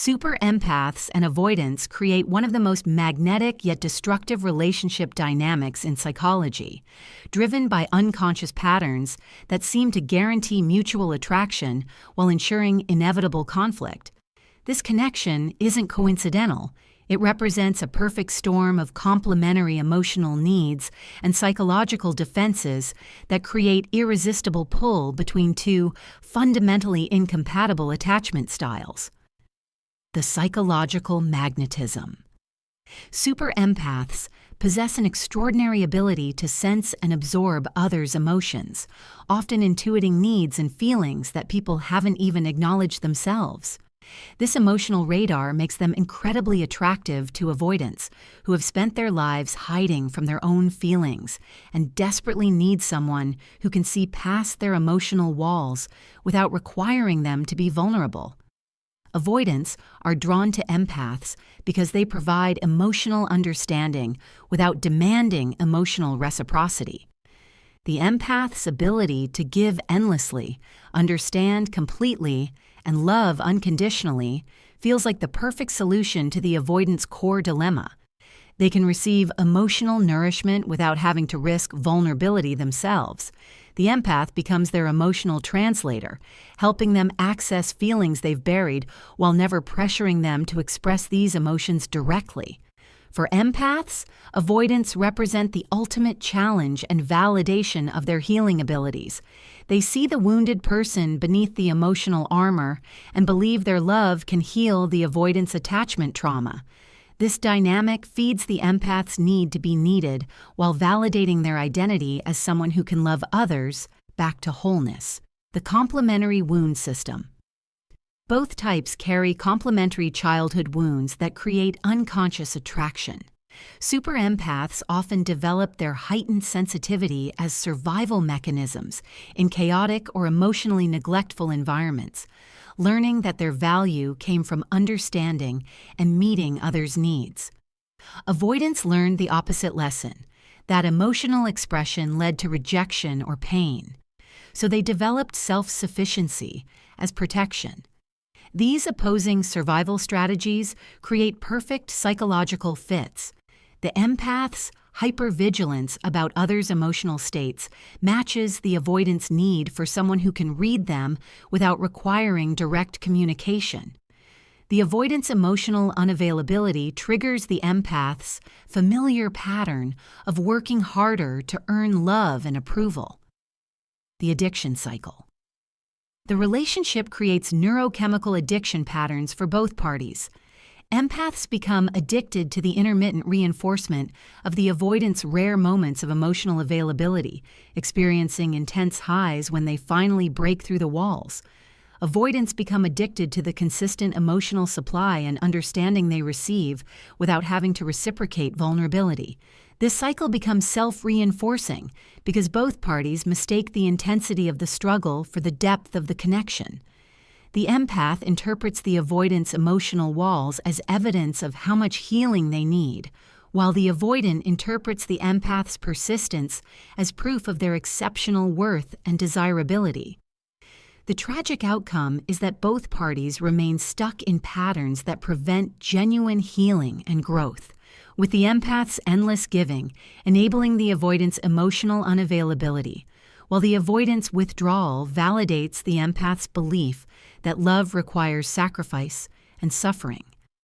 Super empaths and avoidants create one of the most magnetic yet destructive relationship dynamics in psychology, driven by unconscious patterns that seem to guarantee mutual attraction while ensuring inevitable conflict. This connection isn't coincidental. It represents a perfect storm of complementary emotional needs and psychological defenses that create irresistible pull between two fundamentally incompatible attachment styles. The psychological magnetism. Super empaths possess an extraordinary ability to sense and absorb others' emotions, often intuiting needs and feelings that people haven't even acknowledged themselves. This emotional radar makes them incredibly attractive to avoidants who have spent their lives hiding from their own feelings and desperately need someone who can see past their emotional walls without requiring them to be vulnerable. Avoidants are drawn to empaths because they provide emotional understanding without demanding emotional reciprocity. The empath's ability to give endlessly, understand completely, and love unconditionally feels like the perfect solution to the avoidant's core dilemma. They can receive emotional nourishment without having to risk vulnerability themselves. The empath becomes their emotional translator, helping them access feelings they've buried while never pressuring them to express these emotions directly. For empaths, avoidants represent the ultimate challenge and validation of their healing abilities. They see the wounded person beneath the emotional armor and believe their love can heal the avoidant's attachment trauma. This dynamic feeds the empath's need to be needed while validating their identity as someone who can love others back to wholeness. The complementary wound system. Both types carry complementary childhood wounds that create unconscious attraction. Super empaths often develop their heightened sensitivity as survival mechanisms in chaotic or emotionally neglectful environments, learning that their value came from understanding and meeting others' needs. Avoidants learned the opposite lesson, that emotional expression led to rejection or pain. So they developed self-sufficiency as protection. These opposing survival strategies create perfect psychological fits. The empath's hypervigilance about others' emotional states matches the avoidant's need for someone who can read them without requiring direct communication. The avoidant's emotional unavailability triggers the empath's familiar pattern of working harder to earn love and approval. The addiction cycle. The relationship creates neurochemical addiction patterns for both parties. Empaths become addicted to the intermittent reinforcement of the avoidant's rare moments of emotional availability, experiencing intense highs when they finally break through the walls. Avoidants become addicted to the consistent emotional supply and understanding they receive without having to reciprocate vulnerability. This cycle becomes self-reinforcing because both parties mistake the intensity of the struggle for the depth of the connection. The empath interprets the avoidant's emotional walls as evidence of how much healing they need, while the avoidant interprets the empath's persistence as proof of their exceptional worth and desirability. The tragic outcome is that both parties remain stuck in patterns that prevent genuine healing and growth, with the empath's endless giving enabling the avoidant's emotional unavailability, while the avoidant's withdrawal validates the empath's belief that love requires sacrifice and suffering.